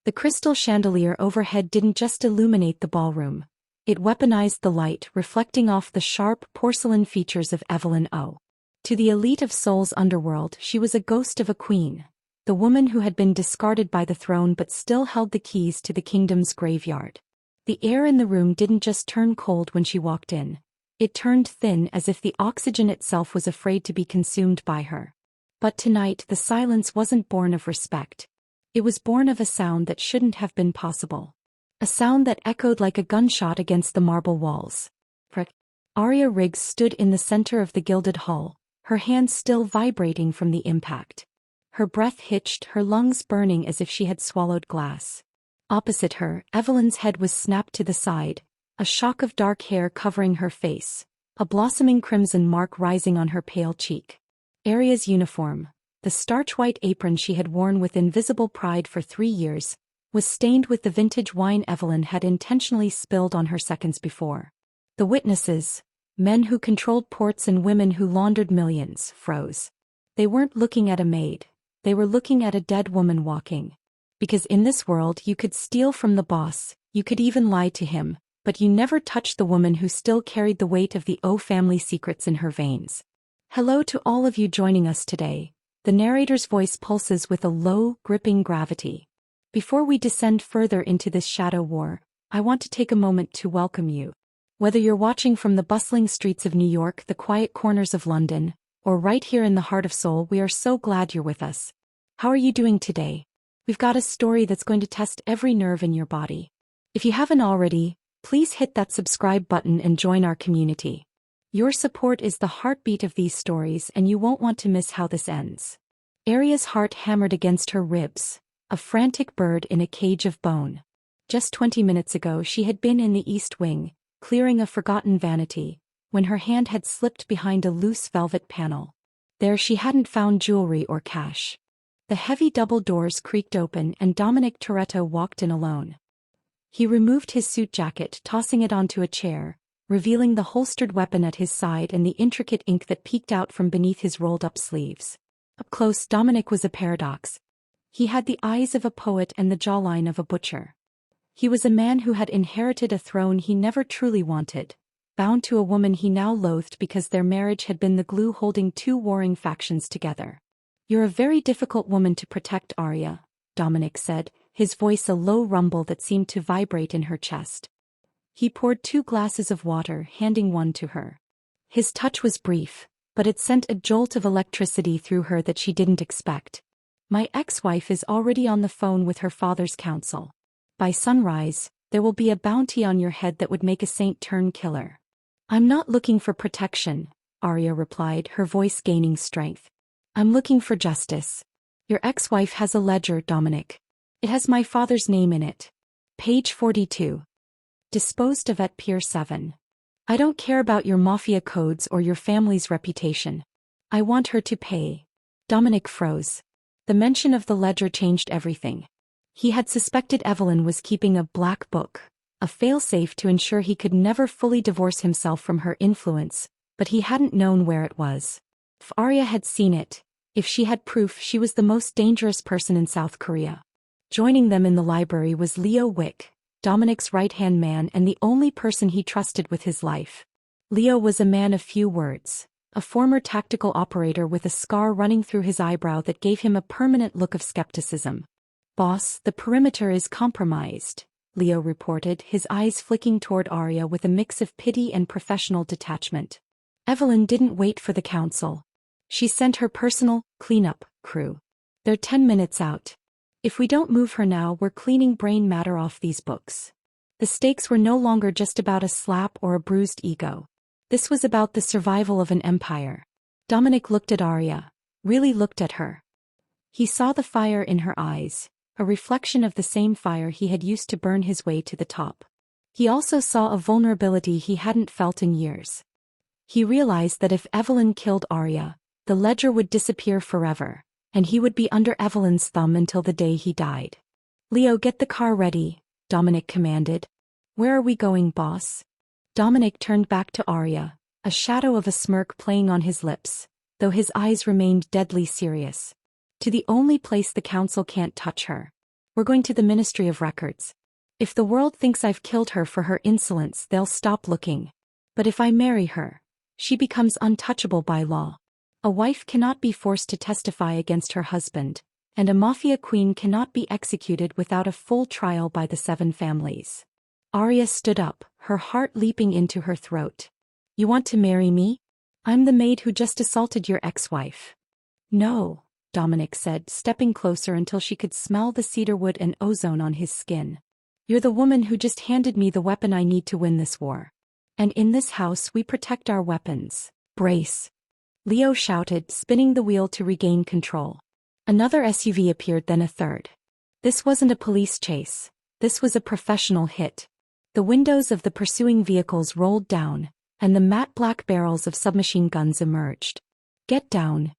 The crystal chandelier overhead didn't just illuminate the ballroom. It weaponized the light, reflecting off the sharp porcelain features of Evelyn O. To the elite of Seoul's underworld, she was a ghost of a queen, the woman who had been discarded by the throne but still held the keys to the kingdom's graveyard. The air in the room didn't just turn cold when she walked in. It turned thin, as if the oxygen itself was afraid to be consumed by her. But tonight the silence wasn't born of respect. It was born of a sound that shouldn't have been possible. A sound that echoed like a gunshot against the marble walls. Arya Riggs stood in the center of the gilded hall, her hands still vibrating from the impact. Her breath hitched, her lungs burning as if she had swallowed glass. Opposite her, Evelyn's head was snapped to the side, a shock of dark hair covering her face, a blossoming crimson mark rising on her pale cheek. Arya's uniform, the starch-white apron she had worn with invisible pride for 3 years, was stained with the vintage wine Evelyn had intentionally spilled on her seconds before. The witnesses, men who controlled ports and women who laundered millions, froze. They weren't looking at a maid. They were looking at a dead woman walking. Because in this world you could steal from the boss, you could even lie to him, but you never touched the woman who still carried the weight of the O family secrets in her veins. Hello to all of you joining us today. The narrator's voice pulses with a low, gripping gravity. Before we descend further into this shadow war, I want to take a moment to welcome you. Whether you're watching from the bustling streets of New York, the quiet corners of London, or right here in the heart of Seoul, we are so glad you're with us. How are you doing today? We've got a story that's going to test every nerve in your body. If you haven't already, please hit that subscribe button and join our community. Your support is the heartbeat of these stories, and you won't want to miss how this ends. Arya's heart hammered against her ribs, a frantic bird in a cage of bone. Just 20 minutes ago she had been in the East Wing, clearing a forgotten vanity, when her hand had slipped behind a loose velvet panel. There she hadn't found jewelry or cash. The heavy double doors creaked open and Dominic Toretto walked in alone. He removed his suit jacket, tossing it onto a chair, revealing the holstered weapon at his side and the intricate ink that peeked out from beneath his rolled-up sleeves. Up close, Dominic was a paradox. He had the eyes of a poet and the jawline of a butcher. He was a man who had inherited a throne he never truly wanted, bound to a woman he now loathed because their marriage had been the glue holding two warring factions together. "You're a very difficult woman to protect, Arya," Dominic said, his voice a low rumble that seemed to vibrate in her chest. He poured 2 glasses of water, handing one to her. His touch was brief, but it sent a jolt of electricity through her that she didn't expect. "My ex-wife is already on the phone with her father's counsel. By sunrise, there will be a bounty on your head that would make a saint turn killer." "I'm not looking for protection," Arya replied, her voice gaining strength. "I'm looking for justice. Your ex-wife has a ledger, Dominic. It has my father's name in it. Page 42. Disposed of at Pier 7. I don't care about your mafia codes or your family's reputation. I want her to pay." Dominic froze. The mention of the ledger changed everything. He had suspected Evelyn was keeping a black book, a failsafe to ensure he could never fully divorce himself from her influence, but he hadn't known where it was. If Arya had seen it, if she had proof, she was the most dangerous person in South Korea. Joining them in the library was Leo Wick, Dominic's right-hand man and the only person he trusted with his life. Leo was a man of few words, a former tactical operator with a scar running through his eyebrow that gave him a permanent look of skepticism. "Boss, the perimeter is compromised," Leo reported, his eyes flicking toward Arya with a mix of pity and professional detachment. Evelyn didn't wait for the council. She sent her personal cleanup crew. "They're 10 minutes out. If we don't move her now, we're cleaning brain matter off these books." The stakes were no longer just about a slap or a bruised ego. This was about the survival of an empire. Dominic looked at Arya, really looked at her. He saw the fire in her eyes, a reflection of the same fire he had used to burn his way to the top. He also saw a vulnerability he hadn't felt in years. He realized that if Evelyn killed Arya, the ledger would disappear forever, and he would be under Evelyn's thumb until the day he died. "Leo, get the car ready," Dominic commanded. "Where are we going, boss?" Dominic turned back to Arya, a shadow of a smirk playing on his lips, though his eyes remained deadly serious. "To the only place the council can't touch her." We're going to the Ministry of Records. If the world thinks I've killed her for her insolence, they'll stop looking. But if I marry her, she becomes untouchable by law. A wife cannot be forced to testify against her husband, and a mafia queen cannot be executed without a full trial by the 7 families. Arya stood up, her heart leaping into her throat. You want to marry me? I'm the maid who just assaulted your ex-wife. No, Dominic said, stepping closer until she could smell the cedarwood and ozone on his skin. You're the woman who just handed me the weapon I need to win this war. And in this house we protect our weapons. Brace. Leo shouted, spinning the wheel to regain control. Another SUV appeared, then a third. This wasn't a police chase. This was a professional hit. The windows of the pursuing vehicles rolled down, and the matte black barrels of submachine guns emerged. Get down.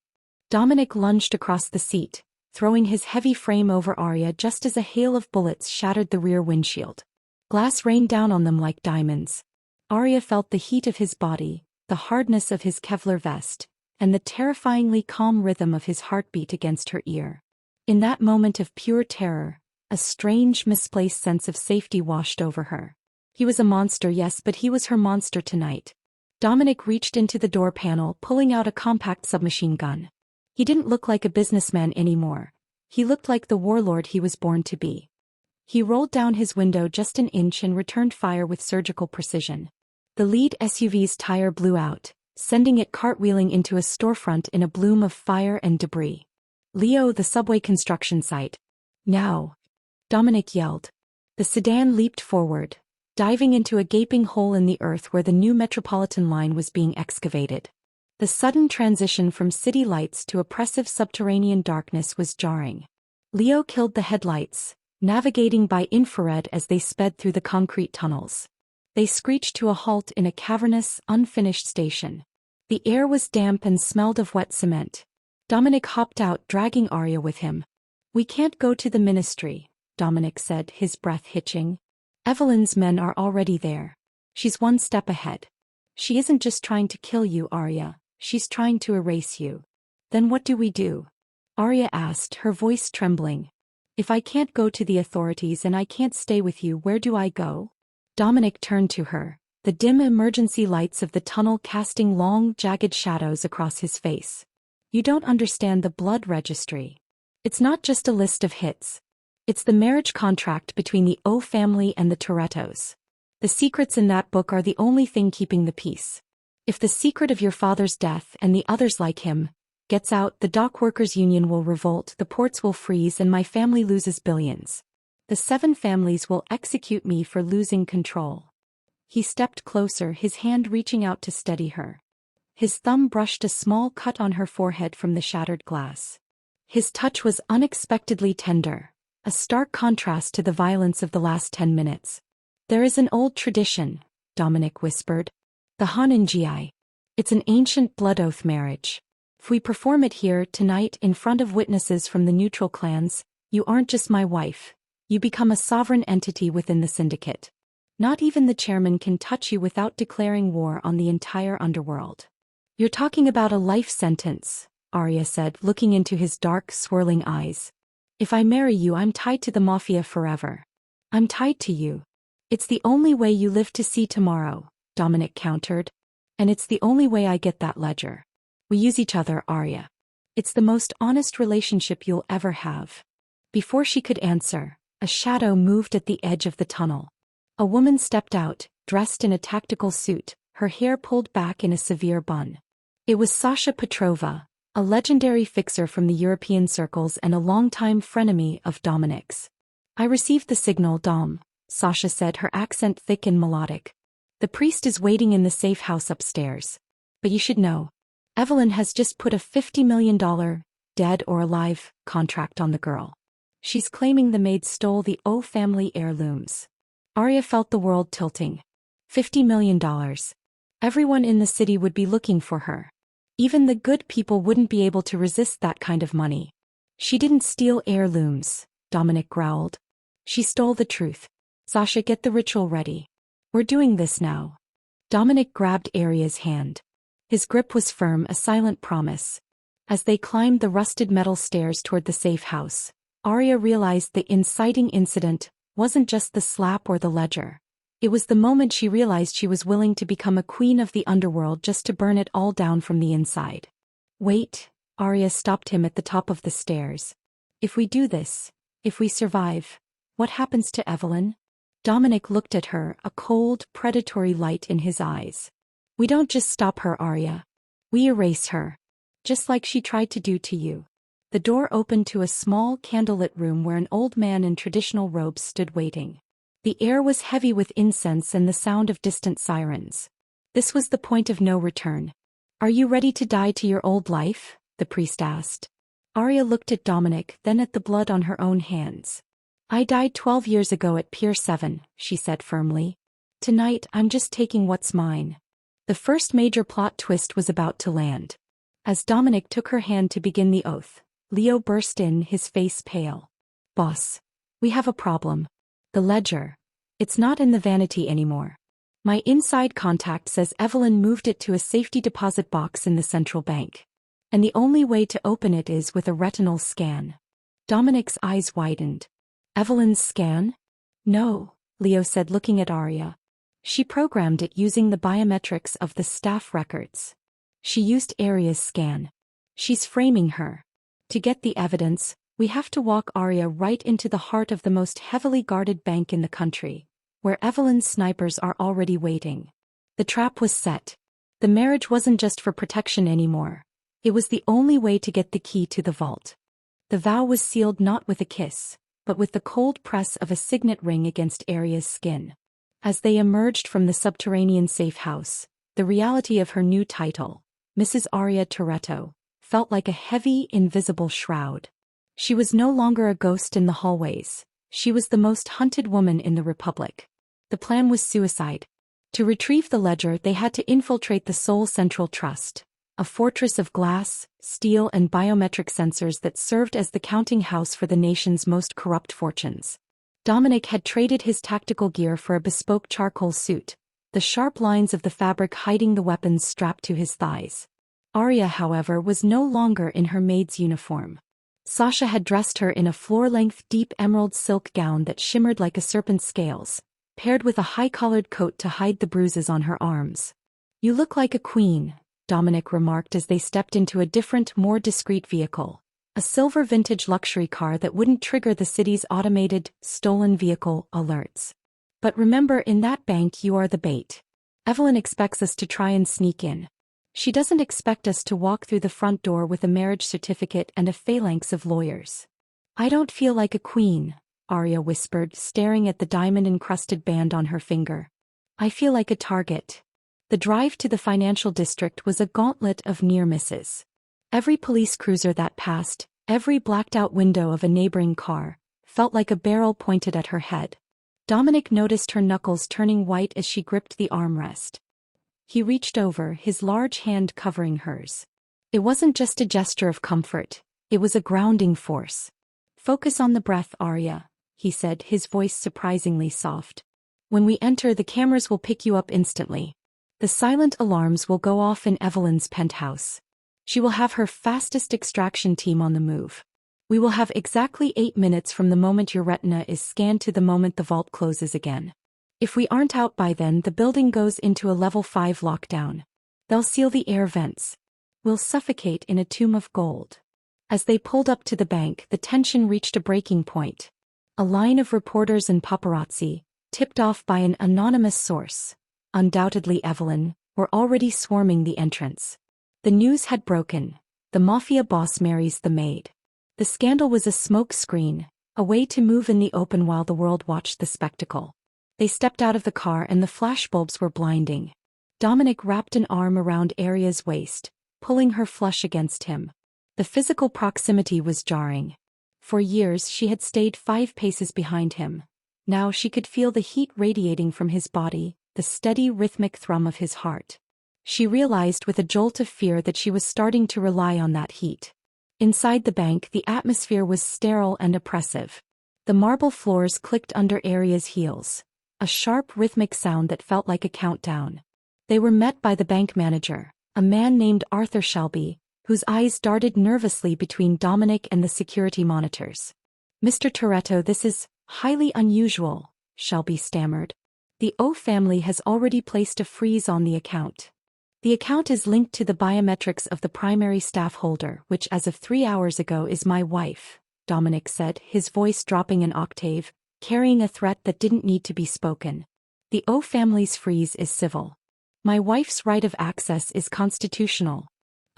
Dominic lunged across the seat, throwing his heavy frame over Arya just as a hail of bullets shattered the rear windshield. Glass rained down on them like diamonds. Arya felt the heat of his body, the hardness of his Kevlar vest, and the terrifyingly calm rhythm of his heartbeat against her ear. In that moment of pure terror, a strange, misplaced sense of safety washed over her. He was a monster, yes, but he was her monster tonight. Dominic reached into the door panel, pulling out a compact submachine gun. He didn't look like a businessman anymore. He looked like the warlord he was born to be. He rolled down his window just an inch and returned fire with surgical precision. The lead SUV's tire blew out, sending it cartwheeling into a storefront in a bloom of fire and debris. Leo, the subway construction site. Now! Dominic yelled. The sedan leaped forward, diving into a gaping hole in the earth where the new Metropolitan line was being excavated. The sudden transition from city lights to oppressive subterranean darkness was jarring. Leo killed the headlights, navigating by infrared as they sped through the concrete tunnels. They screeched to a halt in a cavernous, unfinished station. The air was damp and smelled of wet cement. Dominic hopped out, dragging Arya with him. We can't go to the ministry, Dominic said, his breath hitching. Evelyn's men are already there. She's one step ahead. She isn't just trying to kill you, Arya. She's trying to erase you. Then what do we do? Arya asked, her voice trembling. If I can't go to the authorities and I can't stay with you, where do I go? Dominic turned to her, the dim emergency lights of the tunnel casting long, jagged shadows across his face. You don't understand the blood registry. It's not just a list of hits. It's the marriage contract between the O family and the Torettos. The secrets in that book are the only thing keeping the peace. If the secret of your father's death and the others like him gets out, the dock workers' union will revolt, the ports will freeze, and my family loses billions. The 7 families will execute me for losing control. He stepped closer, his hand reaching out to steady her. His thumb brushed a small cut on her forehead from the shattered glass. His touch was unexpectedly tender, a stark contrast to the violence of the last 10 minutes. There is an old tradition, Dominic whispered. The Hanenji. It's an ancient blood oath marriage. If we perform it here tonight in front of witnesses from the neutral clans, you aren't just my wife. You become a sovereign entity within the syndicate. Not even the chairman can touch you without declaring war on the entire underworld. You're talking about a life sentence, Arya said, looking into his dark, swirling eyes. If I marry you, I'm tied to the mafia forever. I'm tied to you. It's the only way you live to see tomorrow, Dominic countered. And it's the only way I get that ledger. We use each other, Arya. It's the most honest relationship you'll ever have. Before she could answer, a shadow moved at the edge of the tunnel. A woman stepped out, dressed in a tactical suit, her hair pulled back in a severe bun. It was Sasha Petrova, a legendary fixer from the European circles and a longtime frenemy of Dominic's. I received the signal, Dom, Sasha said, her accent thick and melodic. The priest is waiting in the safe house upstairs. But you should know. Evelyn has just put a $50 million, dead or alive, contract on the girl. She's claiming the maid stole the O family heirlooms. Arya felt the world tilting. $50 million. Everyone in the city would be looking for her. Even the good people wouldn't be able to resist that kind of money. She didn't steal heirlooms, Dominic growled. She stole the truth. Sasha, get the ritual ready. We're doing this now. Dominic grabbed Arya's hand. His grip was firm, a silent promise. As they climbed the rusted metal stairs toward the safe house, Arya realized the inciting incident wasn't just the slap or the ledger. It was the moment she realized she was willing to become a queen of the underworld just to burn it all down from the inside. Wait, Arya stopped him at the top of the stairs. If we do this, if we survive, what happens to Evelyn? Dominic looked at her, a cold, predatory light in his eyes. We don't just stop her, Arya. We erase her. Just like she tried to do to you. The door opened to a small, candlelit room where an old man in traditional robes stood waiting. The air was heavy with incense and the sound of distant sirens. This was the point of no return. Are you ready to die to your old life? The priest asked. Arya looked at Dominic, then at the blood on her own hands. I died 12 years ago at Pier 7, she said firmly. Tonight I'm just taking what's mine. The first major plot twist was about to land. As Dominic took her hand to begin the oath, Leo burst in, his face pale. Boss, we have a problem. The ledger. It's not in the vanity anymore. My inside contact says Evelyn moved it to a safety deposit box in the central bank. And the only way to open it is with a retinal scan. Dominic's eyes widened. Evelyn's scan? No, Leo said, looking at Arya. She programmed it using the biometrics of the staff records. She used Arya's scan. She's framing her. To get the evidence, we have to walk Arya right into the heart of the most heavily guarded bank in the country, where Evelyn's snipers are already waiting. The trap was set. The marriage wasn't just for protection anymore. It was the only way to get the key to the vault. The vow was sealed not with a kiss, but with the cold press of a signet ring against Arya's skin. As they emerged from the subterranean safe house, the reality of her new title, Mrs. Arya Toretto, felt like a heavy, invisible shroud. She was no longer a ghost in the hallways. She was the most hunted woman in the Republic. The plan was suicide. To retrieve the ledger, they had to infiltrate the Seoul Central Trust, a fortress of glass, steel and biometric sensors that served as the counting house for the nation's most corrupt fortunes. Dominic had traded his tactical gear for a bespoke charcoal suit, the sharp lines of the fabric hiding the weapons strapped to his thighs. Arya, however, was no longer in her maid's uniform. Sasha had dressed her in a floor-length deep emerald silk gown that shimmered like a serpent's scales, paired with a high-collared coat to hide the bruises on her arms. You look like a queen, Dominic remarked as they stepped into a different, more discreet vehicle, a silver vintage luxury car that wouldn't trigger the city's automated, stolen vehicle alerts. But remember, in that bank you are the bait. Evelyn expects us to try and sneak in. She doesn't expect us to walk through the front door with a marriage certificate and a phalanx of lawyers. I don't feel like a queen, Arya whispered, staring at the diamond-encrusted band on her finger. I feel like a target. The drive to the financial district was a gauntlet of near misses. Every police cruiser that passed, every blacked-out window of a neighboring car, felt like a barrel pointed at her head. Dominic noticed her knuckles turning white as she gripped the armrest. He reached over, his large hand covering hers. It wasn't just a gesture of comfort, it was a grounding force. Focus on the breath, Arya, he said, his voice surprisingly soft. When we enter, the cameras will pick you up instantly. The silent alarms will go off in Evelyn's penthouse. She will have her fastest extraction team on the move. We will have exactly 8 minutes from the moment your retina is scanned to the moment the vault closes again. If we aren't out by then, the building goes into a level 5 lockdown. They'll seal the air vents. We'll suffocate in a tomb of gold. As they pulled up to the bank, the tension reached a breaking point. A line of reporters and paparazzi, tipped off by an anonymous source, undoubtedly Evelyn, were already swarming the entrance. The news had broken. The mafia boss marries the maid. The scandal was a smoke screen, a way to move in the open while the world watched the spectacle. They stepped out of the car and the flashbulbs were blinding. Dominic wrapped an arm around Arya's waist, pulling her flush against him. The physical proximity was jarring. For years she had stayed 5 paces behind him. Now she could feel the heat radiating from his body, the steady rhythmic thrum of his heart. She realized with a jolt of fear that she was starting to rely on that heat. Inside the bank, the atmosphere was sterile and oppressive. The marble floors clicked under Arya's heels, a sharp rhythmic sound that felt like a countdown. They were met by the bank manager, a man named Arthur Shelby, whose eyes darted nervously between Dominic and the security monitors. Mr. Toretto, this is highly unusual, Shelby stammered. The O family has already placed a freeze on the account. The account is linked to the biometrics of the primary staff holder, which as of 3 hours ago is my wife, Dominic said, his voice dropping an octave, carrying a threat that didn't need to be spoken. The O family's freeze is civil. My wife's right of access is constitutional.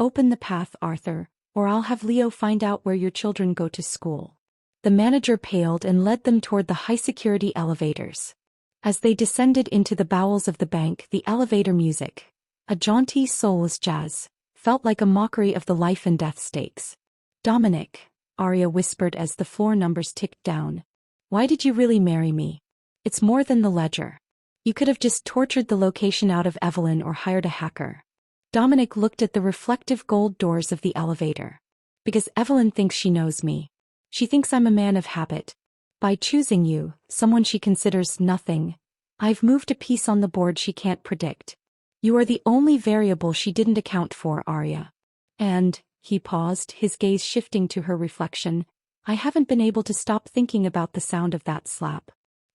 Open the path, Arthur, or I'll have Leo find out where your children go to school. The manager paled and led them toward the high-security elevators. As they descended into the bowels of the bank, the elevator music, a jaunty, soulless jazz, felt like a mockery of the life and death stakes. Dominic, Arya whispered as the floor numbers ticked down. Why did you really marry me? It's more than the ledger. You could have just tortured the location out of Evelyn or hired a hacker. Dominic looked at the reflective gold doors of the elevator. Because Evelyn thinks she knows me. She thinks I'm a man of habit. By choosing you, someone she considers nothing, I've moved a piece on the board she can't predict. You are the only variable she didn't account for, Arya. And, he paused, his gaze shifting to her reflection, I haven't been able to stop thinking about the sound of that slap.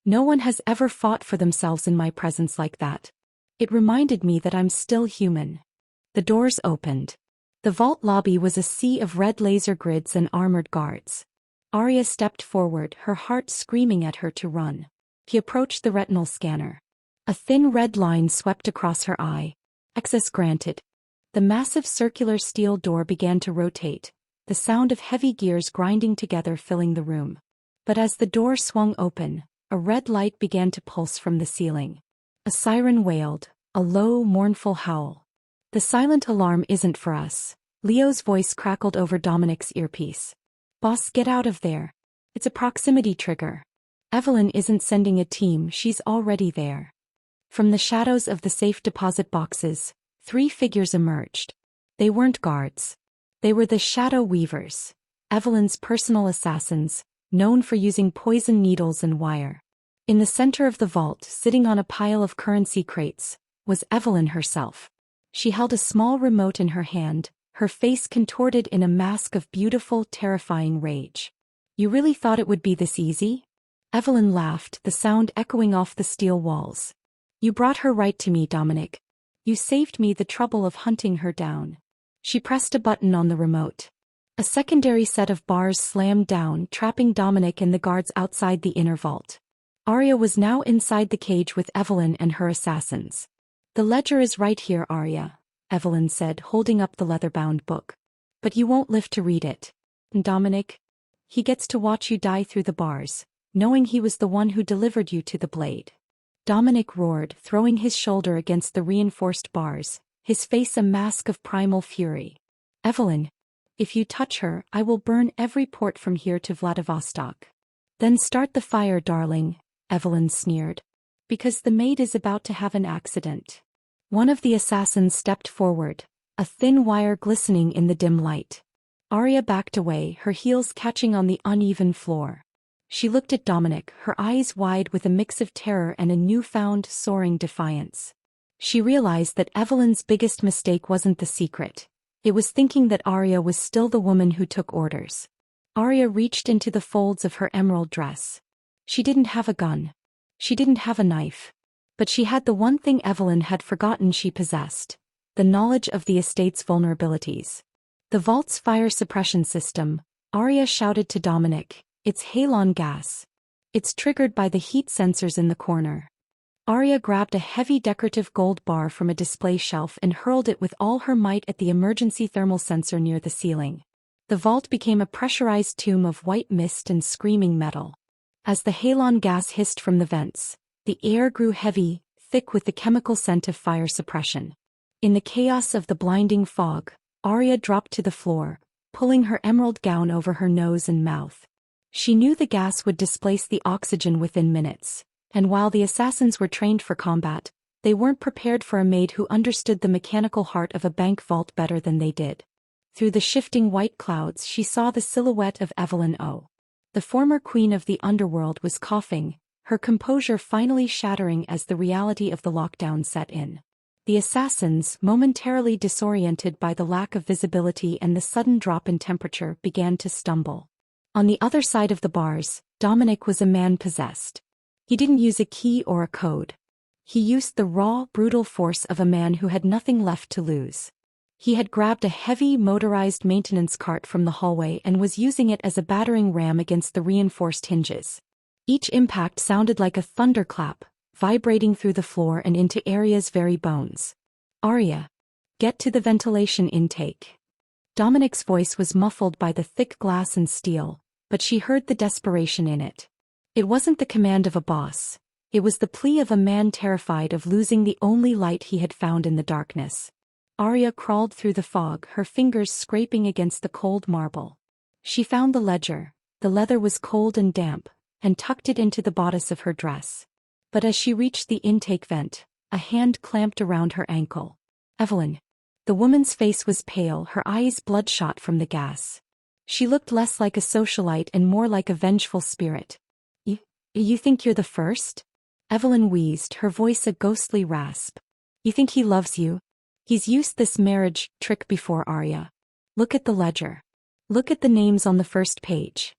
No one has ever fought for themselves in my presence like that. It reminded me that I'm still human. The doors opened. The vault lobby was a sea of red laser grids and armored guards. Arya stepped forward, her heart screaming at her to run. He approached the retinal scanner. A thin red line swept across her eye. Access granted. The massive circular steel door began to rotate, the sound of heavy gears grinding together filling the room. But as the door swung open, a red light began to pulse from the ceiling. A siren wailed, a low, mournful howl. The silent alarm isn't for us. Leo's voice crackled over Dominic's earpiece. Boss, get out of there. It's a proximity trigger. Evelyn isn't sending a team, she's already there. From the shadows of the safe deposit boxes, 3 figures emerged. They weren't guards. They were the Shadow Weavers, Evelyn's personal assassins, known for using poison needles and wire. In the center of the vault, sitting on a pile of currency crates, was Evelyn herself. She held a small remote in her hand, her face contorted in a mask of beautiful, terrifying rage. You really thought it would be this easy? Evelyn laughed, the sound echoing off the steel walls. You brought her right to me, Dominic. You saved me the trouble of hunting her down. She pressed a button on the remote. A secondary set of bars slammed down, trapping Dominic and the guards outside the inner vault. Arya was now inside the cage with Evelyn and her assassins. The ledger is right here, Arya, Evelyn said, holding up the leather-bound book. But you won't live to read it. And Dominic? He gets to watch you die through the bars, knowing he was the one who delivered you to the blade. Dominic roared, throwing his shoulder against the reinforced bars, his face a mask of primal fury. Evelyn, if you touch her, I will burn every port from here to Vladivostok. Then start the fire, darling, Evelyn sneered. Because the maid is about to have an accident. One of the assassins stepped forward, a thin wire glistening in the dim light. Arya backed away, her heels catching on the uneven floor. She looked at Dominic, her eyes wide with a mix of terror and a newfound, soaring defiance. She realized that Evelyn's biggest mistake wasn't the secret. It was thinking that Arya was still the woman who took orders. Arya reached into the folds of her emerald dress. She didn't have a gun. She didn't have a knife. But she had the one thing Evelyn had forgotten she possessed: the knowledge of the estate's vulnerabilities. The vault's fire suppression system, Arya shouted to Dominic, it's halon gas. It's triggered by the heat sensors in the corner. Arya grabbed a heavy decorative gold bar from a display shelf and hurled it with all her might at the emergency thermal sensor near the ceiling. The vault became a pressurized tomb of white mist and screaming metal. As the halon gas hissed from the vents, the air grew heavy, thick with the chemical scent of fire suppression. In the chaos of the blinding fog, Arya dropped to the floor, pulling her emerald gown over her nose and mouth. She knew the gas would displace the oxygen within minutes, and while the assassins were trained for combat, they weren't prepared for a maid who understood the mechanical heart of a bank vault better than they did. Through the shifting white clouds she saw the silhouette of Evelyn O. The former queen of the underworld was coughing, her composure finally shattering as the reality of the lockdown set in. The assassins, momentarily disoriented by the lack of visibility and the sudden drop in temperature, began to stumble. On the other side of the bars, Dominic was a man possessed. He didn't use a key or a code. He used the raw, brutal force of a man who had nothing left to lose. He had grabbed a heavy, motorized maintenance cart from the hallway and was using it as a battering ram against the reinforced hinges. Each impact sounded like a thunderclap, vibrating through the floor and into Arya's very bones. "Arya, get to the ventilation intake." Dominic's voice was muffled by the thick glass and steel, but she heard the desperation in it. It wasn't the command of a boss. It was the plea of a man terrified of losing the only light he had found in the darkness. Arya crawled through the fog, her fingers scraping against the cold marble. She found the ledger. The leather was cold and damp, and tucked it into the bodice of her dress. But as she reached the intake vent, a hand clamped around her ankle. "Evelyn." The woman's face was pale, her eyes bloodshot from the gas. She looked less like a socialite and more like a vengeful spirit. You think you're the first?" Evelyn wheezed, her voice a ghostly rasp. "You think he loves you? He's used this marriage trick before, Arya. Look at the ledger. Look at the names on the first page."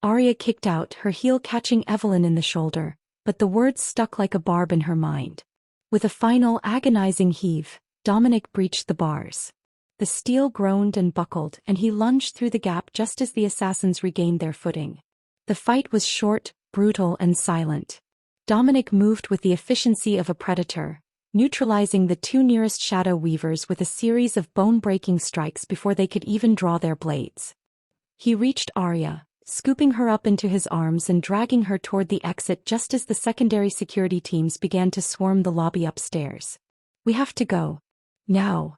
Arya kicked out, her heel catching Evelyn in the shoulder, but the words stuck like a barb in her mind. With a final agonizing heave, Dominic breached the bars. The steel groaned and buckled, and he lunged through the gap just as the assassins regained their footing. The fight was short, brutal, and silent. Dominic moved with the efficiency of a predator, neutralizing the two nearest shadow weavers with a series of bone-breaking strikes before they could even draw their blades. He reached Arya, scooping her up into his arms and dragging her toward the exit just as the secondary security teams began to swarm the lobby upstairs. "We have to go. Now."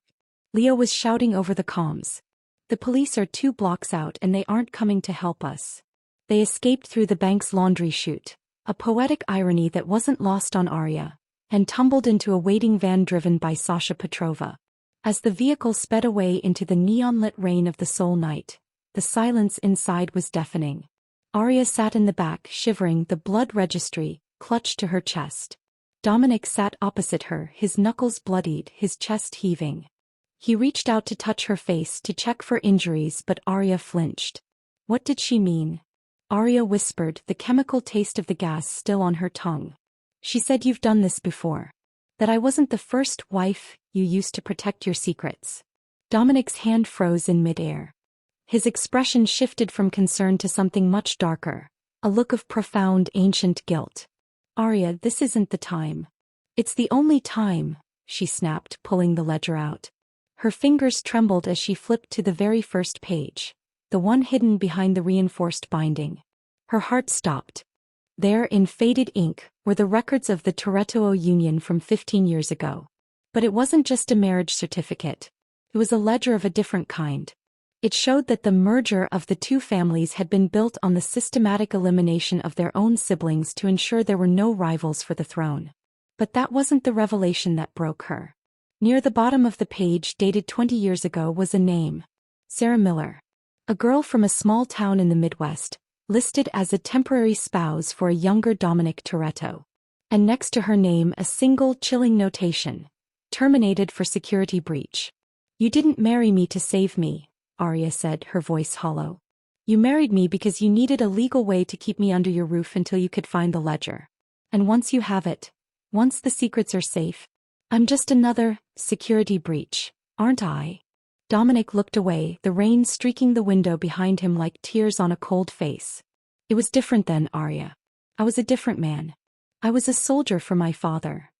Leo was shouting over the comms. "The police are 2 blocks out and they aren't coming to help us." They escaped through the bank's laundry chute, a poetic irony that wasn't lost on Arya, and tumbled into a waiting van driven by Sasha Petrova. As the vehicle sped away into the neon-lit rain of the Seoul night, the silence inside was deafening. Arya sat in the back, shivering, the blood registry clutched to her chest. Dominic sat opposite her, his knuckles bloodied, his chest heaving. He reached out to touch her face to check for injuries, but Arya flinched. What did she mean? Arya whispered, the chemical taste of the gas still on her tongue. "She said you've done this before. That I wasn't the first wife you used to protect your secrets." Dominic's hand froze in midair. His expression shifted from concern to something much darker, a look of profound, ancient guilt. "Arya, this isn't the time." "It's the only time," she snapped, pulling the ledger out. Her fingers trembled as she flipped to the very first page, the one hidden behind the reinforced binding. Her heart stopped. There, in faded ink, were the records of the Toretto union from 15 years ago. But it wasn't just a marriage certificate. It was a ledger of a different kind. It showed that the merger of the two families had been built on the systematic elimination of their own siblings to ensure there were no rivals for the throne. But that wasn't the revelation that broke her. Near the bottom of the page, dated 20 years ago, was a name. Sarah Miller. A girl from a small town in the Midwest, listed as a temporary spouse for a younger Dominic Toretto. And next to her name a single chilling notation. Terminated for security breach. "You didn't marry me to save me," Arya said, her voice hollow. "You married me because you needed a legal way to keep me under your roof until you could find the ledger. And once you have it, once the secrets are safe, I'm just another security breach, aren't I?" Dominic looked away, the rain streaking the window behind him like tears on a cold face. "It was different then, Arya. I was a different man. I was a soldier for my father."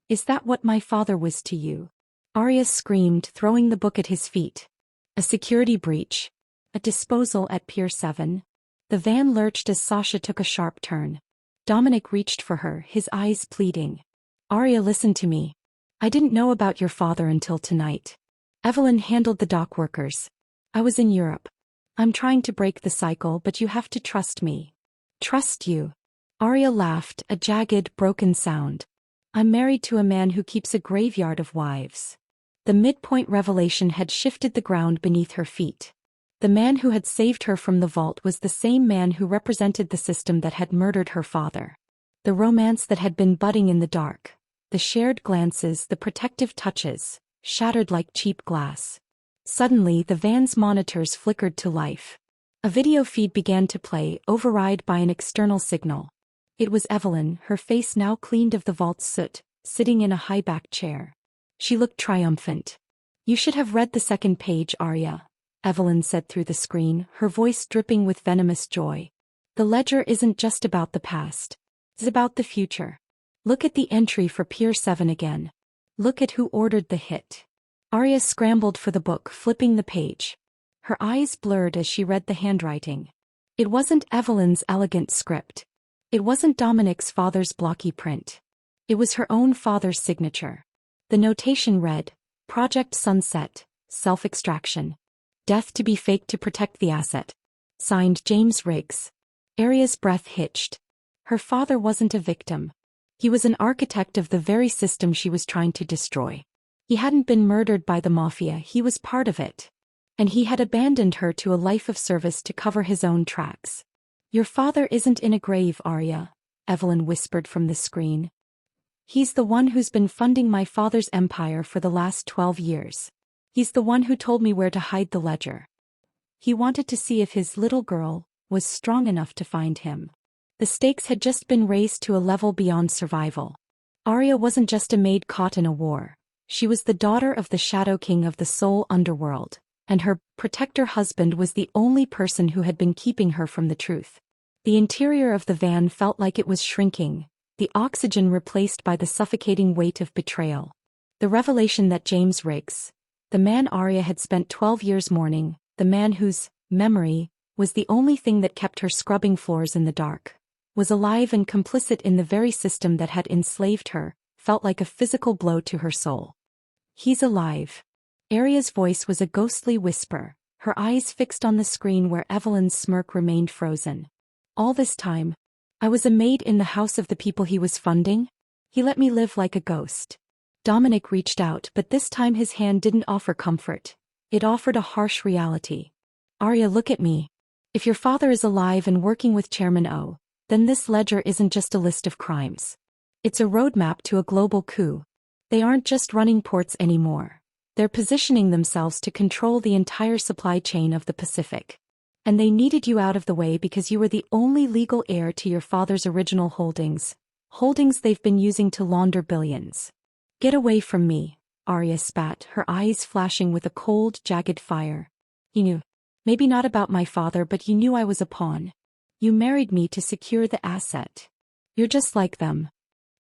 "Is that what my father was to you?" Arya screamed, throwing the book at his feet. "A security breach? A disposal at Pier 7? The van lurched as Sasha took a sharp turn. Dominic reached for her, his eyes pleading. "Arya, listen to me. I didn't know about your father until tonight. Evelyn handled the dock workers. I was in Europe. I'm trying to break the cycle, but you have to trust me." "Trust you?" Arya laughed, a jagged, broken sound. "I'm married to a man who keeps a graveyard of wives." The midpoint revelation had shifted the ground beneath her feet. The man who had saved her from the vault was the same man who represented the system that had murdered her father. The romance that had been budding in the dark, the shared glances, the protective touches, shattered like cheap glass. Suddenly the van's monitors flickered to life. A video feed began to play, override by an external signal. It was Evelyn, her face now cleaned of the vault's soot, sitting in a high-backed chair. She looked triumphant. "You should have read the second page, Arya," Evelyn said through the screen, her voice dripping with venomous joy. "The ledger isn't just about the past. It's about the future. Look at the entry for Pier 7 again. Look at who ordered the hit." Arya scrambled for the book, flipping the page. Her eyes blurred as she read the handwriting. It wasn't Evelyn's elegant script. It wasn't Dominic's father's blocky print. It was her own father's signature. The notation read, "Project Sunset, Self-Extraction. Death to be faked to protect the asset. Signed James Riggs." Arya's breath hitched. Her father wasn't a victim. He was an architect of the very system she was trying to destroy. He hadn't been murdered by the mafia, he was part of it. And he had abandoned her to a life of service to cover his own tracks. "Your father isn't in a grave, Arya," Evelyn whispered from the screen. "He's the one who's been funding my father's empire for the last 12 years. He's the one who told me where to hide the ledger. He wanted to see if his little girl was strong enough to find him." The stakes had just been raised to a level beyond survival. Arya wasn't just a maid caught in a war. She was the daughter of the Shadow King of the Soul Underworld, and her protector husband was the only person who had been keeping her from the truth. The interior of the van felt like it was shrinking, the oxygen replaced by the suffocating weight of betrayal. The revelation that James Riggs, the man Arya had spent 12 years mourning, the man whose memory was the only thing that kept her scrubbing floors in the dark, was alive and complicit in the very system that had enslaved her, felt like a physical blow to her soul. "He's alive." Arya's voice was a ghostly whisper, her eyes fixed on the screen where Evelyn's smirk remained frozen. "All this time, I was a maid in the house of the people he was funding? He let me live like a ghost." Dominic reached out, but this time his hand didn't offer comfort. It offered a harsh reality. "Arya, look at me. If your father is alive and working with Chairman O, then this ledger isn't just a list of crimes. It's a roadmap to a global coup. They aren't just running ports anymore. They're positioning themselves to control the entire supply chain of the Pacific. And they needed you out of the way because you were the only legal heir to your father's original holdings they've been using to launder billions." "Get away from me," Arya spat, her eyes flashing with a cold, jagged fire. "You knew. Maybe not about my father, but you knew I was a pawn. You married me to secure the asset. You're just like them."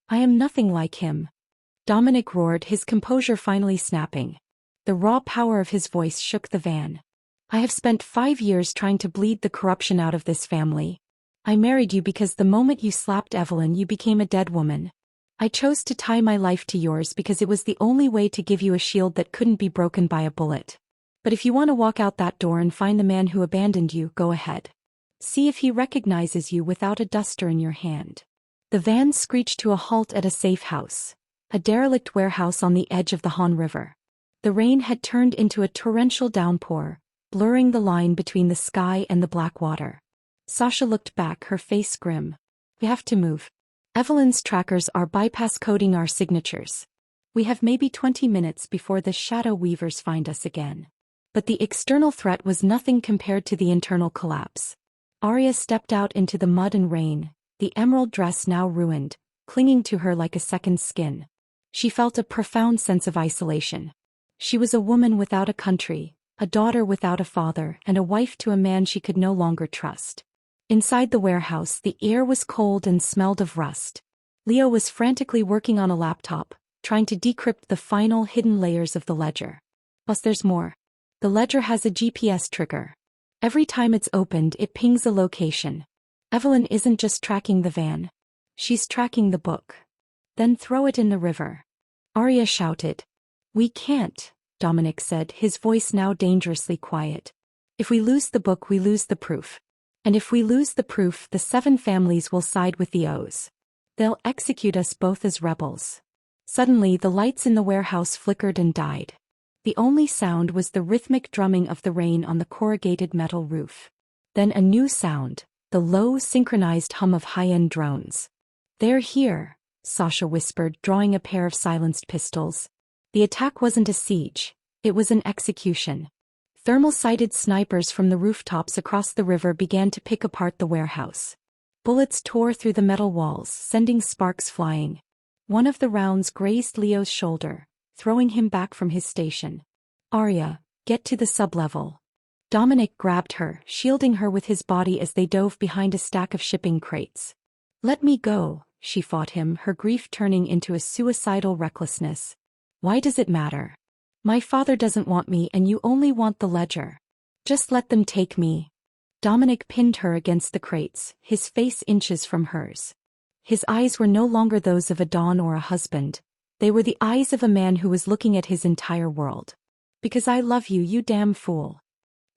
"I am nothing like him," Dominic roared, his composure finally snapping. The raw power of his voice shook the van. "I have spent 5 years trying to bleed the corruption out of this family. I married you because the moment you slapped Evelyn you became a dead woman. I chose to tie my life to yours because it was the only way to give you a shield that couldn't be broken by a bullet. But if you want to walk out that door and find the man who abandoned you, go ahead. See if he recognizes you without a duster in your hand." The van screeched to a halt at a safe house, a derelict warehouse on the edge of the Han River. The rain had turned into a torrential downpour, blurring the line between the sky and the black water. Sasha looked back, her face grim. "We have to move. Evelyn's trackers are bypass coding our signatures. We have maybe 20 minutes before the shadow weavers find us again." But the external threat was nothing compared to the internal collapse. Arya stepped out into the mud and rain, the emerald dress now ruined, clinging to her like a second skin. She felt a profound sense of isolation. She was a woman without a country, a daughter without a father, and a wife to a man she could no longer trust. Inside the warehouse, the air was cold and smelled of rust. Leo was frantically working on a laptop, trying to decrypt the final hidden layers of the ledger. Plus there's more. The ledger has a GPS trigger. Every time it's opened, it pings a location. Evelyn isn't just tracking the van. She's tracking the book. "Then throw it in the river," Arya shouted. "We can't," Dominic said, his voice now dangerously quiet. "If we lose the book, we lose the proof. And if we lose the proof, the 7 families will side with the O's. They'll execute us both as rebels." Suddenly, the lights in the warehouse flickered and died. The only sound was the rhythmic drumming of the rain on the corrugated metal roof. Then a new sound, the low, synchronized hum of high-end drones. "They're here," Sasha whispered, drawing a pair of silenced pistols. The attack wasn't a siege, it was an execution. Thermal-sighted snipers from the rooftops across the river began to pick apart the warehouse. Bullets tore through the metal walls, sending sparks flying. One of the rounds grazed Leo's shoulder, throwing him back from his station. "Arya, get to the sublevel." Dominic grabbed her, shielding her with his body as they dove behind a stack of shipping crates. "Let me go," she fought him, her grief turning into a suicidal recklessness. "Why does it matter? My father doesn't want me and you only want the ledger. Just let them take me." Dominic pinned her against the crates, his face inches from hers. His eyes were no longer those of a Dawn or a husband. They were the eyes of a man who was looking at his entire world. "Because I love you, you damn fool."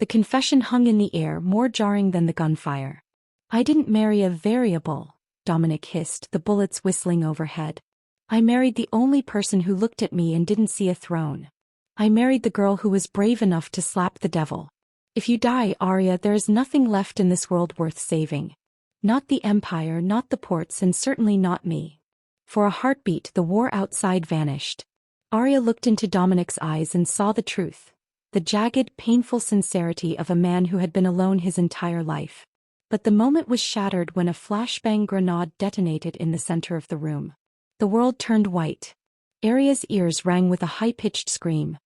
The confession hung in the air, more jarring than the gunfire. "I didn't marry a variable," Dominic hissed, the bullets whistling overhead. "I married the only person who looked at me and didn't see a throne. I married the girl who was brave enough to slap the devil. If you die, Arya, there is nothing left in this world worth saving. Not the Empire, not the ports, and certainly not me." For a heartbeat, the war outside vanished. Arya looked into Dominic's eyes and saw the truth. The jagged, painful sincerity of a man who had been alone his entire life. But the moment was shattered when a flashbang grenade detonated in the center of the room. The world turned white. Arya's ears rang with a high-pitched scream.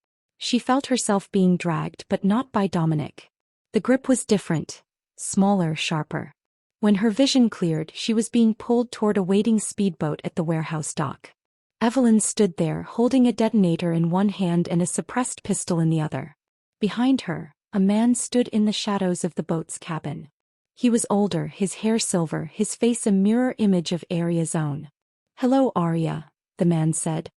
She felt herself being dragged, but not by Dominic. The grip was different. Smaller, sharper. When her vision cleared, she was being pulled toward a waiting speedboat at the warehouse dock. Evelyn stood there, holding a detonator in one hand and a suppressed pistol in the other. Behind her, a man stood in the shadows of the boat's cabin. He was older, his hair silver, his face a mirror image of Arya's own. "Hello, Arya," the man said.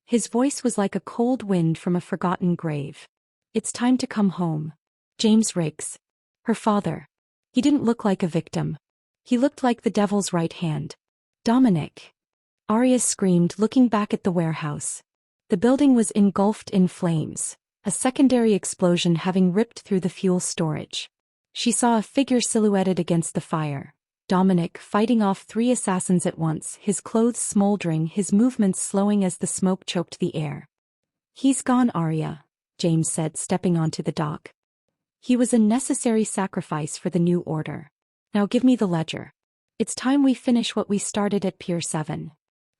His voice was like a cold wind from a forgotten grave. "It's time to come home." James Riggs. Her father. He didn't look like a victim. He looked like the devil's right hand. "Dominic." Arya screamed, looking back at the warehouse. The building was engulfed in flames, a secondary explosion having ripped through the fuel storage. She saw a figure silhouetted against the fire. Dominic, fighting off 3 assassins at once, his clothes smoldering, his movements slowing as the smoke choked the air. "He's gone, Arya," James said, stepping onto the dock. "He was a necessary sacrifice for the new order. Now give me the ledger. It's time we finish what we started at Pier 7.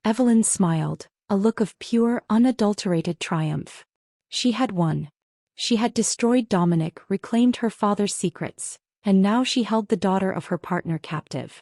Evelyn smiled, a look of pure, unadulterated triumph. She had won. She had destroyed Dominic, reclaimed her father's secrets, and now she held the daughter of her partner captive.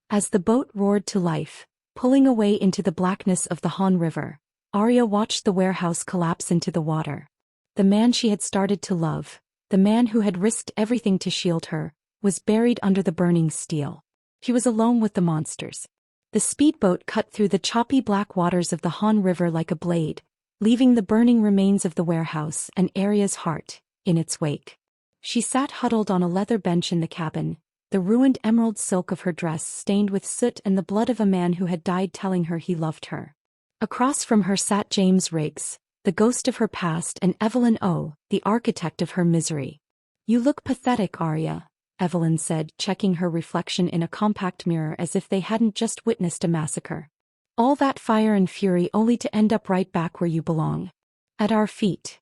As the boat roared to life, pulling away into the blackness of the Han River, Arya watched the warehouse collapse into the water. The man she had started to love, the man who had risked everything to shield her, was buried under the burning steel. She was alone with the monsters. The speedboat cut through the choppy black waters of the Han River like a blade, leaving the burning remains of the warehouse and Arya's heart in its wake. She sat huddled on a leather bench in the cabin, the ruined emerald silk of her dress stained with soot and the blood of a man who had died telling her he loved her. Across from her sat James Riggs, the ghost of her past, and Evelyn O, the architect of her misery. "You look pathetic, Arya," Evelyn said, checking her reflection in a compact mirror as if they hadn't just witnessed a massacre. "All that fire and fury only to end up right back where you belong. At our feet."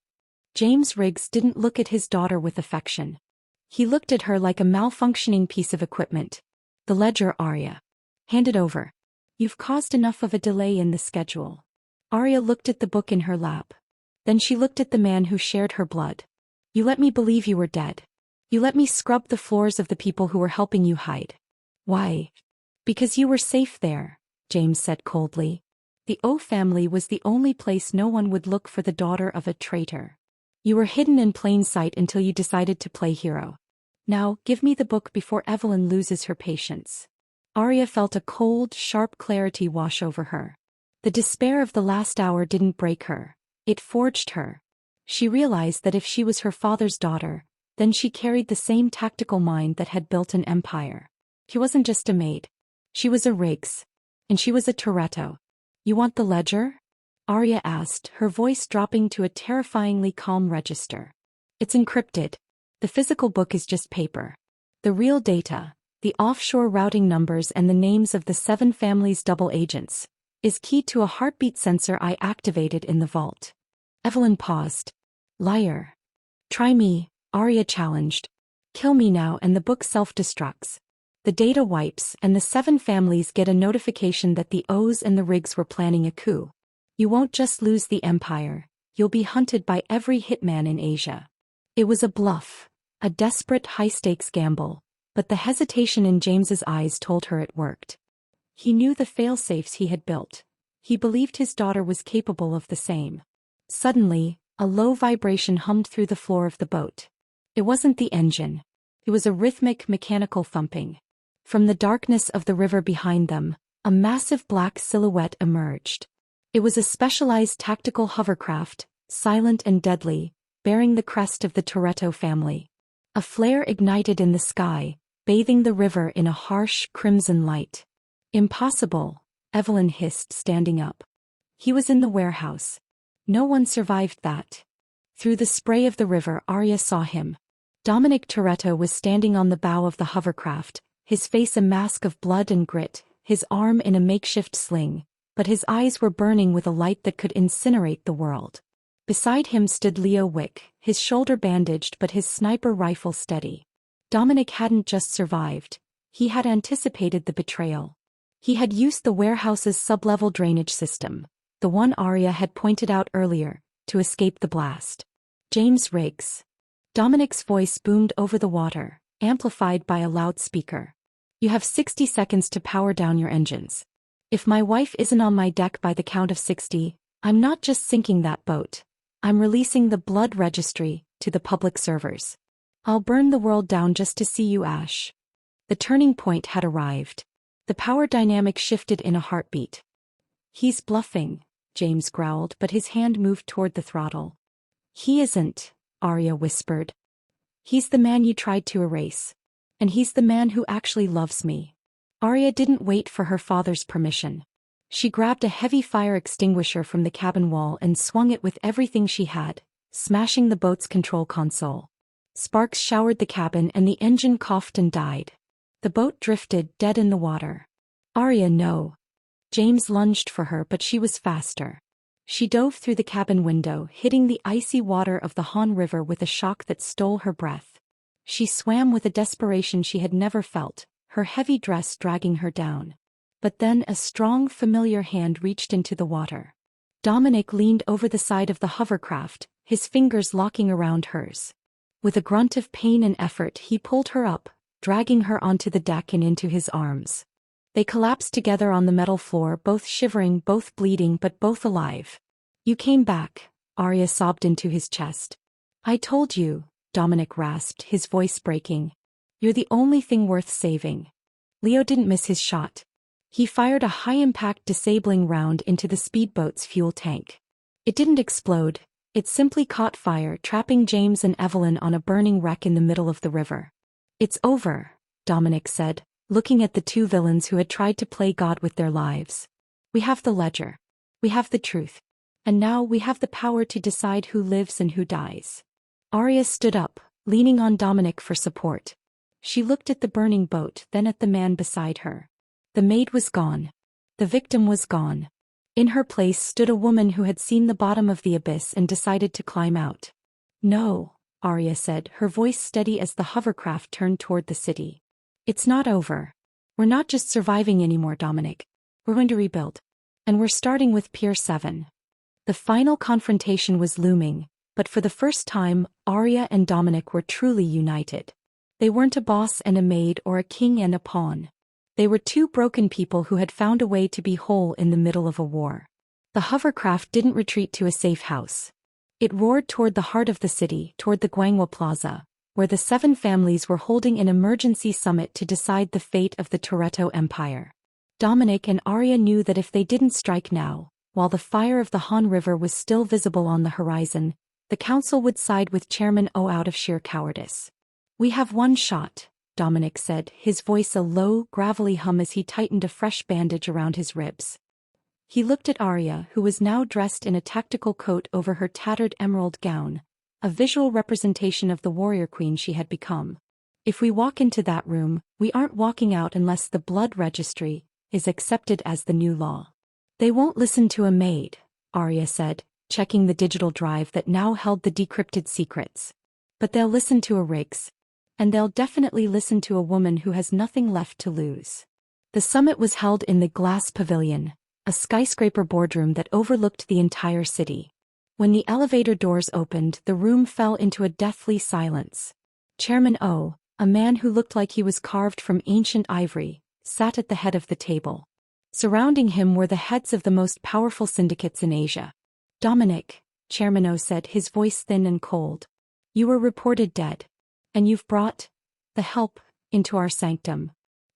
James Riggs didn't look at his daughter with affection. He looked at her like a malfunctioning piece of equipment. "The ledger, Arya. Hand it over. You've caused enough of a delay in the schedule." Arya looked at the book in her lap. Then she looked at the man who shared her blood. "You let me believe you were dead. You let me scrub the floors of the people who were helping you hide. Why?" "Because you were safe there," James said coldly. "The O family was the only place no one would look for the daughter of a traitor. You were hidden in plain sight until you decided to play hero. Now, give me the book before Evelyn loses her patience." Arya felt a cold, sharp clarity wash over her. The despair of the last hour didn't break her. It forged her. She realized that if she was her father's daughter, then she carried the same tactical mind that had built an empire. She wasn't just a maid. She was a Riggs. And she was a Toretto. "You want the ledger?" Arya asked, her voice dropping to a terrifyingly calm register. "It's encrypted. The physical book is just paper. The real data, the offshore routing numbers and the names of the 7 families' double agents, is keyed to a heartbeat sensor I activated in the vault." Evelyn paused. "Liar. Try me," Arya challenged. Kill me now and the book self-destructs. The data wipes and the 7 families get a notification that the O's and the Riggs were planning a coup. You won't just lose the empire, you'll be hunted by every hitman in Asia. It was a bluff, a desperate high-stakes gamble, but the hesitation in James's eyes told her it worked. He knew the fail-safes he had built. He believed his daughter was capable of the same. Suddenly, a low vibration hummed through the floor of the boat. It wasn't the engine. It was a rhythmic mechanical thumping. From the darkness of the river behind them, a massive black silhouette emerged. It was a specialized tactical hovercraft, silent and deadly, bearing the crest of the Toretto family. A flare ignited in the sky, bathing the river in a harsh, crimson light. Impossible, Evelyn hissed, standing up. He was in the warehouse. No one survived that. Through the spray of the river, Arya saw him. Dominic Toretto was standing on the bow of the hovercraft, his face a mask of blood and grit, his arm in a makeshift sling, but his eyes were burning with a light that could incinerate the world. Beside him stood Leo Wick, his shoulder bandaged but his sniper rifle steady. Dominic hadn't just survived, he had anticipated the betrayal. He had used the warehouse's sub-level drainage system, the one Arya had pointed out earlier, to escape the blast. James Riggs. Dominic's voice boomed over the water, amplified by a loudspeaker. You have 60 seconds to power down your engines. If my wife isn't on my deck by the count of 60, I'm not just sinking that boat. I'm releasing the blood registry to the public servers. I'll burn the world down just to see you ash. The turning point had arrived. The power dynamic shifted in a heartbeat. He's bluffing, James growled, but his hand moved toward the throttle. He isn't, Arya whispered. He's the man you tried to erase. And he's the man who actually loves me. Arya didn't wait for her father's permission. She grabbed a heavy fire extinguisher from the cabin wall and swung it with everything she had, smashing the boat's control console. Sparks showered the cabin and the engine coughed and died. The boat drifted dead in the water. Arya, no. James lunged for her, but she was faster. She dove through the cabin window, hitting the icy water of the Han River with a shock that stole her breath. She swam with a desperation she had never felt, her heavy dress dragging her down. But then a strong, familiar hand reached into the water. Dominic leaned over the side of the hovercraft, his fingers locking around hers. With a grunt of pain and effort, he pulled her up, dragging her onto the deck and into his arms. They collapsed together on the metal floor, both shivering, both bleeding, but both alive. You came back, Arya sobbed into his chest. I told you, Dominic rasped, his voice breaking. You're the only thing worth saving. Leo didn't miss his shot. He fired a high-impact disabling round into the speedboat's fuel tank. It didn't explode, it simply caught fire, trapping James and Evelyn on a burning wreck in the middle of the river. It's over, Dominic said, looking at the 2 villains who had tried to play God with their lives. We have the ledger. We have the truth. And now we have the power to decide who lives and who dies. Arya stood up, leaning on Dominic for support. She looked at the burning boat, then at the man beside her. The maid was gone. The victim was gone. In her place stood a woman who had seen the bottom of the abyss and decided to climb out. No, Arya said, her voice steady as the hovercraft turned toward the city. It's not over. We're not just surviving anymore, Dominic. We're going to rebuild. And we're starting with Pier 7. The final confrontation was looming, but for the first time, Arya and Dominic were truly united. They weren't a boss and a maid or a king and a pawn. They were 2 broken people who had found a way to be whole in the middle of a war. The hovercraft didn't retreat to a safe house. It roared toward the heart of the city, toward the Guangwa Plaza, where the 7 families were holding an emergency summit to decide the fate of the Toretto Empire. Dominic and Arya knew that if they didn't strike now, while the fire of the Han River was still visible on the horizon, the council would side with Chairman O out of sheer cowardice. We have one shot, Dominic said, his voice a low, gravelly hum as he tightened a fresh bandage around his ribs. He looked at Arya, who was now dressed in a tactical coat over her tattered emerald gown, a visual representation of the warrior queen she had become. If we walk into that room, we aren't walking out unless the blood registry is accepted as the new law. They won't listen to a maid, Arya said, checking the digital drive that now held the decrypted secrets. But they'll listen to a Riggs. And they'll definitely listen to a woman who has nothing left to lose. The summit was held in the Glass Pavilion, a skyscraper boardroom that overlooked the entire city. When the elevator doors opened, the room fell into a deathly silence. Chairman O, a man who looked like he was carved from ancient ivory, sat at the head of the table. Surrounding him were the heads of the most powerful syndicates in Asia. Dominic, Chairman O said, his voice thin and cold. You were reported dead. And you've brought the help into our sanctum.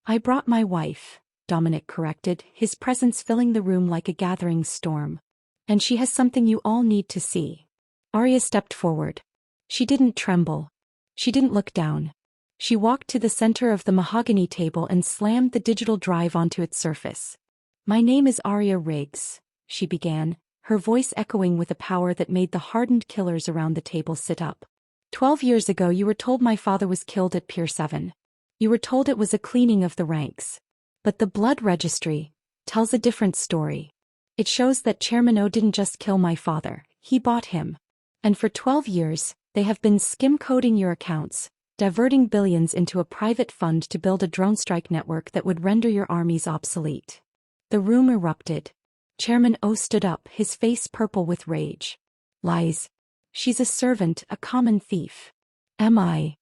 I brought my wife, Dominic corrected, his presence filling the room like a gathering storm. And she has something you all need to see. Arya stepped forward. She didn't tremble. She didn't look down. She walked to the center of the mahogany table and slammed the digital drive onto its surface. My name is Arya Riggs, she began, her voice echoing with a power that made the hardened killers around the table sit up. 12 years ago you were told my father was killed at Pier 7. You were told it was a cleaning of the ranks. But the blood registry tells a different story. It shows that Chairman O didn't just kill my father, he bought him. And for 12 years, they have been skim-coding your accounts, diverting billions into a private fund to build a drone strike network that would render your armies obsolete. The room erupted. Chairman O stood up, his face purple with rage. Lies. She's a servant, a common thief. Am I?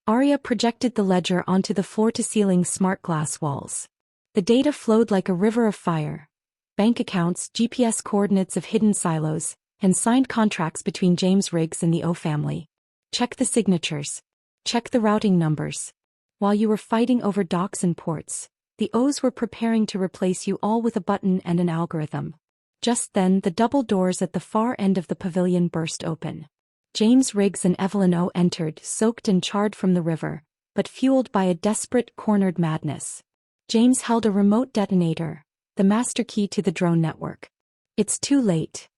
Arya projected the ledger onto the floor-to-ceiling smart glass walls. The data flowed like a river of fire. Bank accounts, GPS coordinates of hidden silos, and signed contracts between James Riggs and the O family. Check the signatures. Check the routing numbers. While you were fighting over docks and ports, the O's were preparing to replace you all with a button and an algorithm. Just then the double doors at the far end of the pavilion burst open. James Riggs and Evelyn O entered, soaked and charred from the river, but fueled by a desperate, cornered madness. James held a remote detonator, the master key to the drone network. It's too late.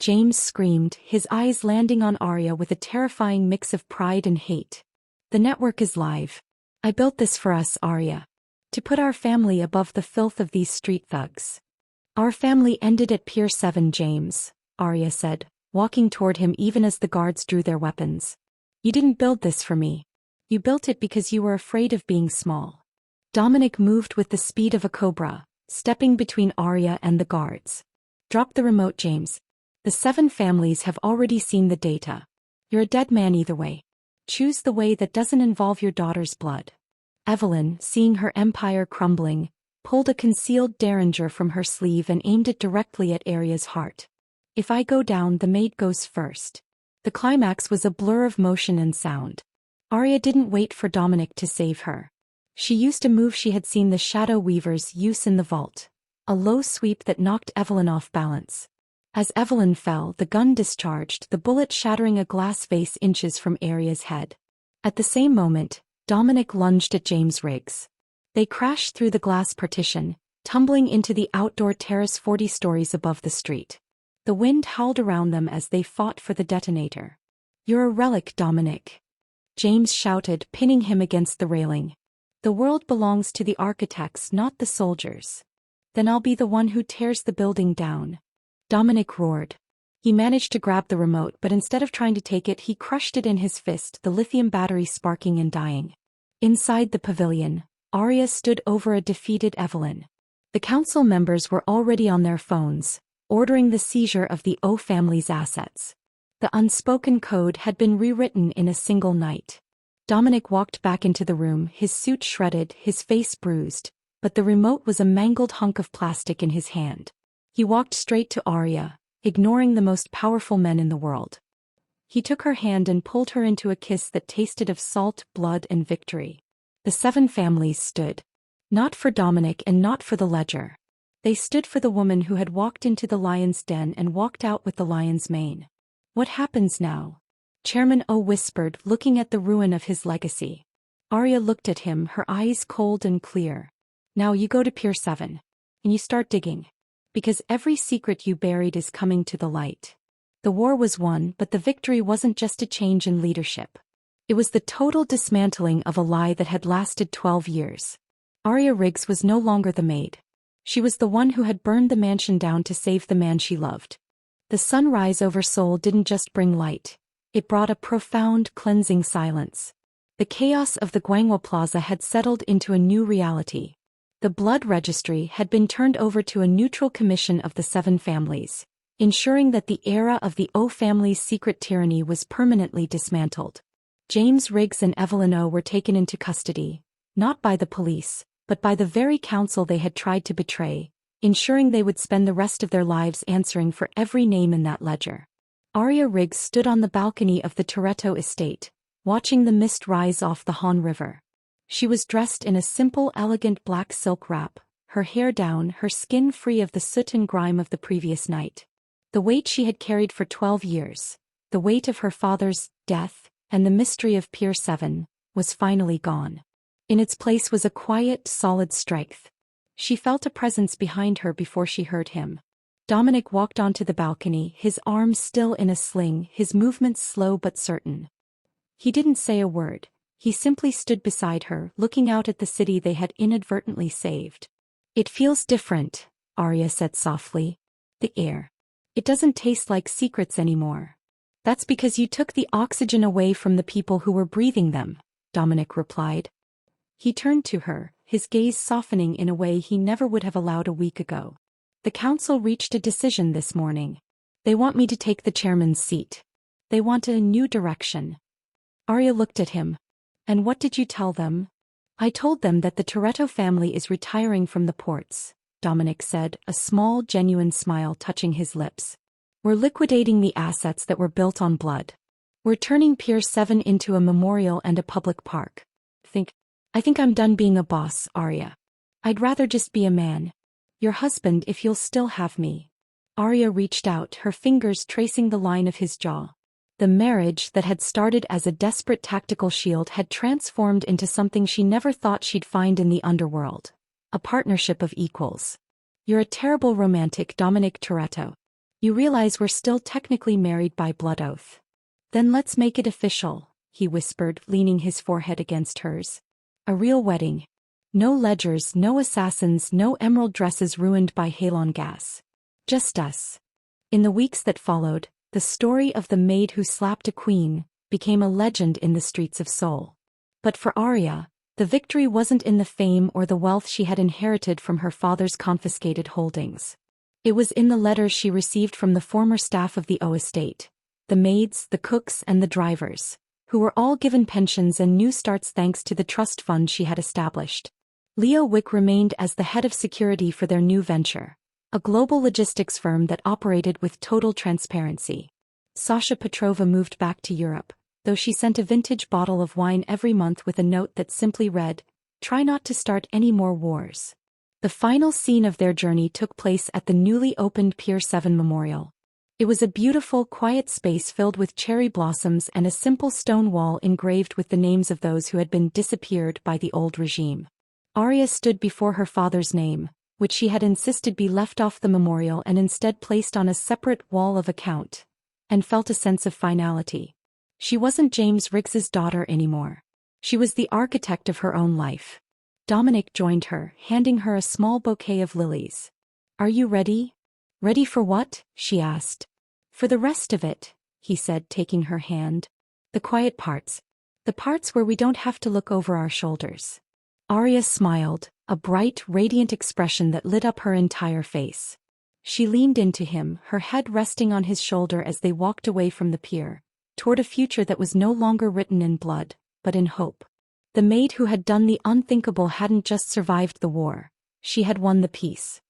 James screamed, his eyes landing on Arya with a terrifying mix of pride and hate. The network is live. I built this for us, Arya. To put our family above the filth of these street thugs. Our family ended at Pier 7, James, Arya said, walking toward him even as the guards drew their weapons. You didn't build this for me. You built it because you were afraid of being small. Dominic moved with the speed of a cobra, stepping between Arya and the guards. Drop the remote, James. The 7 families have already seen the data. You're a dead man either way. Choose the way that doesn't involve your daughter's blood. Evelyn, seeing her empire crumbling, pulled a concealed derringer from her sleeve and aimed it directly at Arya's heart. If I go down, the maid goes first. The climax was a blur of motion and sound. Arya didn't wait for Dominic to save her. She used a move she had seen the Shadow Weavers use in the vault, a low sweep that knocked Evelyn off balance. As Evelyn fell, the gun discharged, the bullet shattering a glass vase inches from Arya's head. At the same moment, Dominic lunged at James Riggs. They crashed through the glass partition, tumbling into the outdoor terrace 40 stories above the street. The wind howled around them as they fought for the detonator. You're a relic, Dominic. James shouted, pinning him against the railing. The world belongs to the architects, not the soldiers. Then I'll be the one who tears the building down. Dominic roared. He managed to grab the remote, but instead of trying to take it, he crushed it in his fist, the lithium battery sparking and dying. Inside the pavilion, Arya stood over a defeated Evelyn. The council members were already on their phones, ordering the seizure of the O family's assets. The unspoken code had been rewritten in a single night. Dominic walked back into the room, his suit shredded, his face bruised, but the remote was a mangled hunk of plastic in his hand. He walked straight to Arya, ignoring the most powerful men in the world. He took her hand and pulled her into a kiss that tasted of salt, blood, and victory. The 7 families stood. Not for Dominic and not for the ledger. They stood for the woman who had walked into the lion's den and walked out with the lion's mane. What happens now? Chairman O whispered, looking at the ruin of his legacy. Arya looked at him, her eyes cold and clear. Now you go to Pier 7. And you start digging. Because every secret you buried is coming to the light. The war was won, but the victory wasn't just a change in leadership. It was the total dismantling of a lie that had lasted 12 years. Arya Riggs was no longer the maid. She was the one who had burned the mansion down to save the man she loved. The sunrise over Seoul didn't just bring light. It brought a profound, cleansing silence. The chaos of the Guangwo Plaza had settled into a new reality. The blood registry had been turned over to a neutral commission of the 7 families, ensuring that the era of the O family's secret tyranny was permanently dismantled. James Riggs and Evelyn O were taken into custody, not by the police, but by the very council they had tried to betray, ensuring they would spend the rest of their lives answering for every name in that ledger. Arya Riggs stood on the balcony of the Toretto estate, watching the mist rise off the Han River. She was dressed in a simple, elegant black silk wrap, her hair down, her skin free of the soot and grime of the previous night. The weight she had carried for 12 years, the weight of her father's death, and the mystery of Pier 7, was finally gone. In its place was a quiet, solid strength. She felt a presence behind her before she heard him. Dominic walked onto the balcony, his arms still in a sling, his movements slow but certain. He didn't say a word. He simply stood beside her, looking out at the city they had inadvertently saved. "It feels different," Arya said softly. "The air. It doesn't taste like secrets anymore." "That's because you took the oxygen away from the people who were breathing them," Dominic replied. He turned to her, his gaze softening in a way he never would have allowed a week ago. "The council reached a decision this morning. They want me to take the chairman's seat. They want a new direction." Arya looked at him. "And what did you tell them?" "I told them that the Toretto family is retiring from the ports," Dominic said, a small, genuine smile touching his lips. "We're liquidating the assets that were built on blood. We're turning Pier 7 into a memorial and a public park. I think I'm done being a boss, Arya. I'd rather just be a man. Your husband if you'll still have me." Arya reached out, her fingers tracing the line of his jaw. The marriage that had started as a desperate tactical shield had transformed into something she never thought she'd find in the underworld. A partnership of equals. "You're a terrible romantic, Dominic Toretto. You realize we're still technically married by blood oath." "Then let's make it official," he whispered, leaning his forehead against hers. "A real wedding. No ledgers, no assassins, no emerald dresses ruined by halon gas. Just us." In the weeks that followed, the story of the maid who slapped a queen became a legend in the streets of Seoul. But for Arya, the victory wasn't in the fame or the wealth she had inherited from her father's confiscated holdings. It was in the letters she received from the former staff of the O estate, the maids, the cooks, and the drivers, who were all given pensions and new starts thanks to the trust fund she had established. Leo Wick remained as the head of security for their new venture, a global logistics firm that operated with total transparency. Sasha Petrova moved back to Europe, though she sent a vintage bottle of wine every month with a note that simply read, "Try not to start any more wars." The final scene of their journey took place at the newly opened Pier 7 Memorial. It was a beautiful, quiet space filled with cherry blossoms and a simple stone wall engraved with the names of those who had been disappeared by the old regime. Arya stood before her father's name, which she had insisted be left off the memorial and instead placed on a separate wall of account, and felt a sense of finality. She wasn't James Riggs's daughter anymore. She was the architect of her own life. Dominic joined her, handing her a small bouquet of lilies. "Are you ready?" "Ready for what?" she asked. "For the rest of it," he said, taking her hand. "The quiet parts. The parts where we don't have to look over our shoulders." Arya smiled, a bright, radiant expression that lit up her entire face. She leaned into him, her head resting on his shoulder as they walked away from the pier, toward a future that was no longer written in blood, but in hope. The maid who had done the unthinkable hadn't just survived the war, she had won the peace.